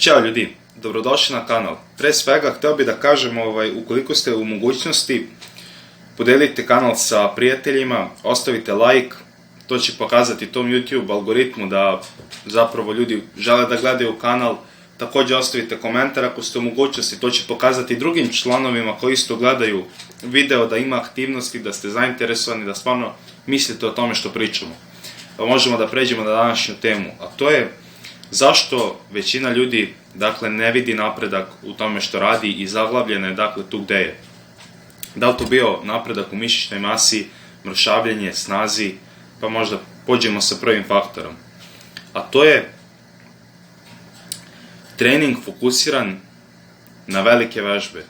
Ćao ljudi, dobrodošli na kanal. Pre svega, hteo bih da kažem, ukoliko ste u mogućnosti, podelite kanal sa prijateljima, ostavite like, to će pokazati tom YouTube algoritmu da zapravo ljudi žele da gledaju kanal. Također ostavite komentar ako ste u mogućnosti, to će pokazati drugim članovima koji isto gledaju video da ima aktivnosti, da ste zainteresovani, da stvarno mislite o tome što pričamo. Možemo da pređemo na današnju temu, a to je zašto većina ljudi ne vidi napredak u tome što radi i zaglavljena je tu gde je. Da li to bio napredak u mišićnoj masi, mršavljenje, snazi, pa možda pođemo sa prvim faktorom. A to je trening fokusiran na velike vežbe.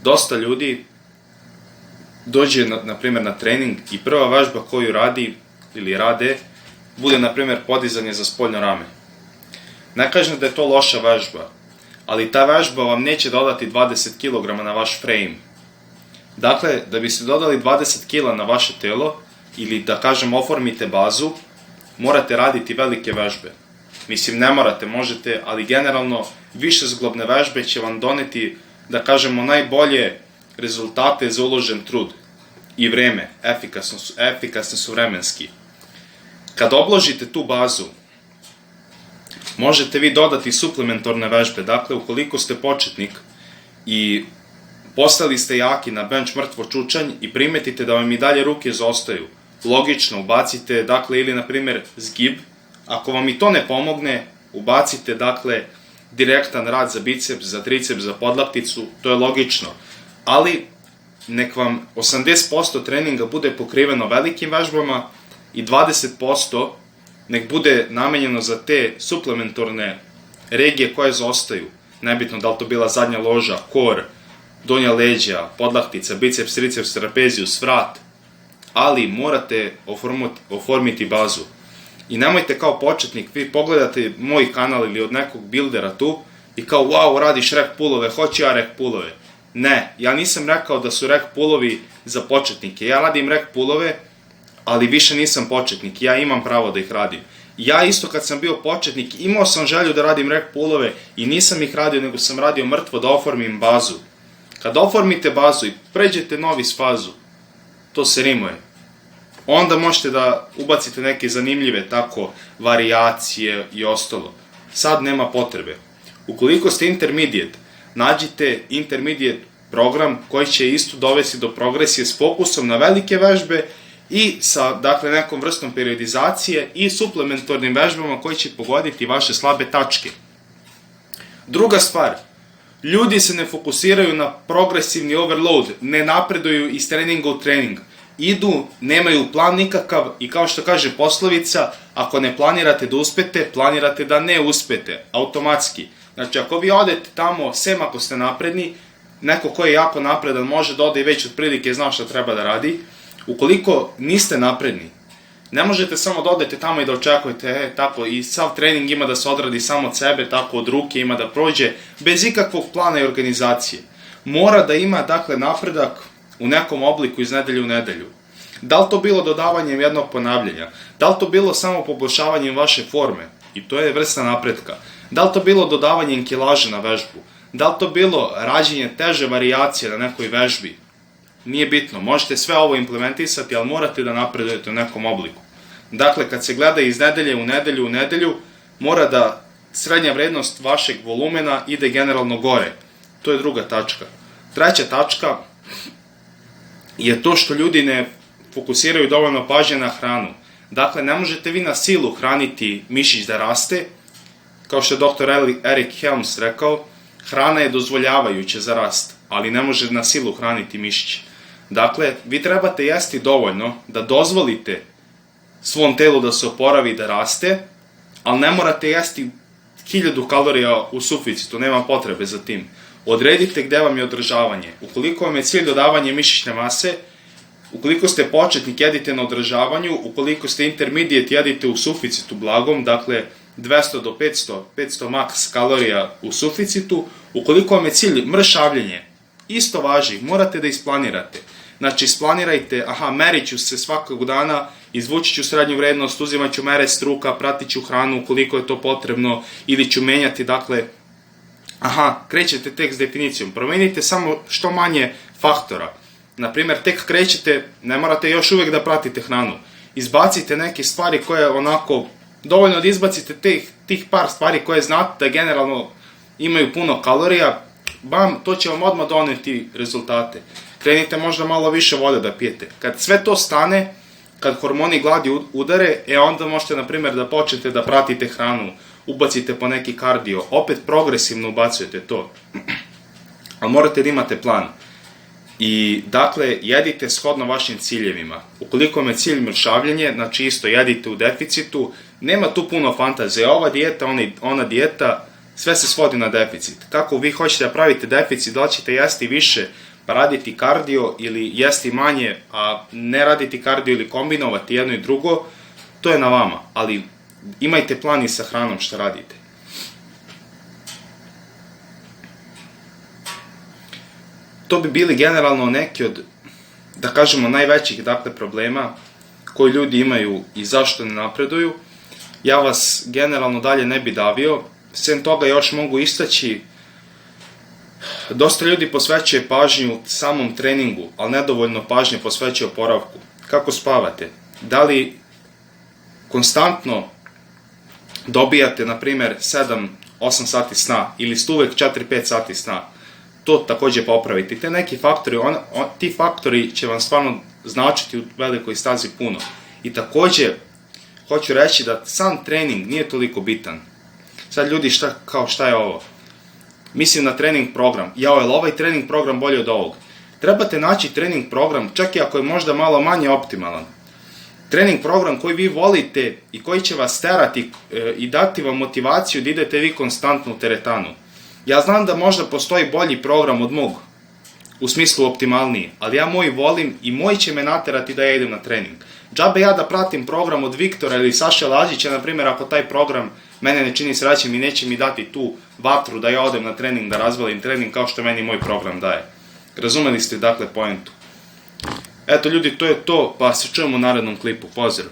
Dosta ljudi dođe na primjer na trening i prva vežba koju radi ili rade bude na primjer podizanje za spoljno rame. Ne kažem da je to loša vežba, ali ta vežba vam neće dodati 20 kg na vaš frame. Dakle, da biste dodali 20 kg na vaše telo ili da kažem oformite bazu, morate raditi velike vežbe. Mislim, ne morate, možete, ali generalno više zglobne vežbe će vam doneti, da kažemo, najbolje rezultate za uložen trud i vreme, efikasni su vremenski. Kad obložite tu bazu, možete vi dodati suplementorne vežbe. Dakle, ukoliko ste početnik i postali ste jaki na bench mrtvo čučanj i primetite da vam i dalje ruke zaostaju, logično ubacite, ili na primjer zgib. Ako vam i to ne pomogne, ubacite direktan rad za biceps, za triceps, za podlakticu, to je logično. Ali nek vam 80% treninga bude pokriveno velikim vežbama i 20% nek bude namenjeno za te suplementorne regije koje zaostaju. Nebitno da li to bila zadnja loža, kor, donja leđa, podlaktica, biceps, triceps, trapezijus, vrat, ali morate oformiti bazu. I nemojte kao početnik, vi pogledate moj kanal ili od nekog bildera tu i kao wow, radiš rek pullove, hoću ja rek pullove. Ne, ja nisam rekao da su rek pullovi za početnike. Ja radim rek pullove, ali više nisam početnik, ja imam pravo da ih radim. Ja isto kad sam bio početnik imao sam želju da radim rek pullove i nisam ih radio, nego sam radio mrtvo da oformim bazu. Kad oformite bazu i pređete novi s fazu, to se rimuje. Onda možete da ubacite neke zanimljive varijacije i ostalo. Sad nema potrebe. Ukoliko ste intermediate, nađite intermediate program koji će isto dovesti do progresije s fokusom na velike vežbe i sa nekom vrstom periodizacije i suplementornim vežbama koji će pogoditi vaše slabe tačke. Druga stvar, ljudi se ne fokusiraju na progresivni overload, ne napreduju iz treninga u trening. Idu, nemaju plan nikakav i kao što kaže poslovica, ako ne planirate da uspete, planirate da ne uspete, automatski. Znači, ako vi odete tamo, sem ako ste napredni, neko ko je jako napredan može da ode i već otprilike zna šta treba da radi. Ukoliko niste napredni, ne možete samo da odete tamo i da očekujete, i sav trening ima da se odradi samo od sebe, tako od ruke ima da prođe, bez ikakvog plana i organizacije. Mora da ima, napredak u nekom obliku iz nedelje u nedelju. Da li to bilo dodavanjem jednog ponavljanja? Da li to bilo samo poboljšavanjem vaše forme? I to je vrsta napretka. Da li to bilo dodavanjem kilaže na vežbu? Da li to bilo rađenje teže varijacije na nekoj vežbi? Nije bitno, možete sve ovo implementisati, ali morate da napredujete u nekom obliku. Dakle, kad se gleda iz nedelje u nedelju, mora da srednja vrednost vašeg volumena ide generalno gore. To je druga tačka. Treća tačka je to što ljudi ne fokusiraju dovoljno pažnje na hranu. Dakle, ne možete vi na silu hraniti mišić da raste. Kao što je dr. Eric Helms rekao, hrana je dozvoljavajuća za rast, ali ne može na silu hraniti mišić. Dakle, vi trebate jesti dovoljno da dozvolite svom telu da se oporavi i da raste, ali ne morate jesti 1000 kalorija u suficitu, nema potrebe za tim. Odredite gde vam je održavanje. Ukoliko vam je cilj dodavanje mišićne mase, ukoliko ste početnik, jedite na održavanju, ukoliko ste intermediate, jedite u suficitu blagom, 200 do 500 max kalorija u suficitu. Ukoliko vam je cilj mršavljenje, isto važi, morate da isplanirate. Znači, isplanirajte, merit ću se svakog dana, izvući ću srednju vrednost, uzimat ću mere struka, pratit ću hranu koliko je to potrebno, ili ću menjati, dakle, krećete tek s definicijom. Promenite samo što manje faktora. Naprimjer, tek krećete, ne morate još uvijek da pratite hranu. Izbacite neke stvari koje onako, dovoljno da izbacite tih par stvari koje znate da generalno imaju puno kalorija, to će vam odmah doneti rezultate. Krenite možda malo više vode da pijete. Kad sve to stane, kad hormoni gladi udare, onda možete, na primjer, da počnete da pratite hranu, ubacite po neki kardio, opet progresivno ubacujete to. Ali morate da imate plan. I, dakle, jedite shodno vašim ciljevima. Ukoliko vam je cilj mršavljenje, znači isto jedite u deficitu, nema tu puno fantazije. Ova dijeta, ona dijeta, sve se svodi na deficit. Kako vi hoćete da pravite deficit, da li ćete jesti više, pa raditi kardio ili jesti manje, a ne raditi kardio ili kombinovati jedno i drugo, to je na vama. Ali imajte plan i sa hranom što radite. To bi bili generalno neki od, da kažemo, najvećih, dakle, problema koji ljudi imaju i zašto ne napreduju. Ja vas generalno dalje ne bi davio. Sem toga još mogu istaći, dosta ljudi posvećuje pažnju samom treningu, ali nedovoljno pažnje posvećuje oporavku. Kako spavate? Da li konstantno dobijate, na primjer, 7-8 sati sna ili ste uvek 4-5 sati sna? To također popraviti. Te neki faktori, ti faktori će vam stvarno značiti u velikoj stazi puno. I također, hoću reći da sam trening nije toliko bitan. Sad ljudi, šta je ovo? Mislim na trening program. Je li ovaj trening program bolji od ovog? Trebate naći trening program, čak i ako je možda malo manje optimalan. Trening program koji vi volite i koji će vas terati i dati vam motivaciju da idete vi konstantno u teretanu. Ja znam da možda postoji bolji program od mog, u smislu optimalniji, ali ja moj volim i moj će me naterati da ja idem na trening. Džabe ja da pratim program od Viktora ili Saše Lađića, na primjer, ako taj program mene ne čini srećem i neće mi dati tu vatru da ja odem na trening, da razvalim trening kao što meni moj program daje. Razumeli ste, dakle, poentu. Eto ljudi, to je to, pa se čujemo u narednom klipu. Pozdrav!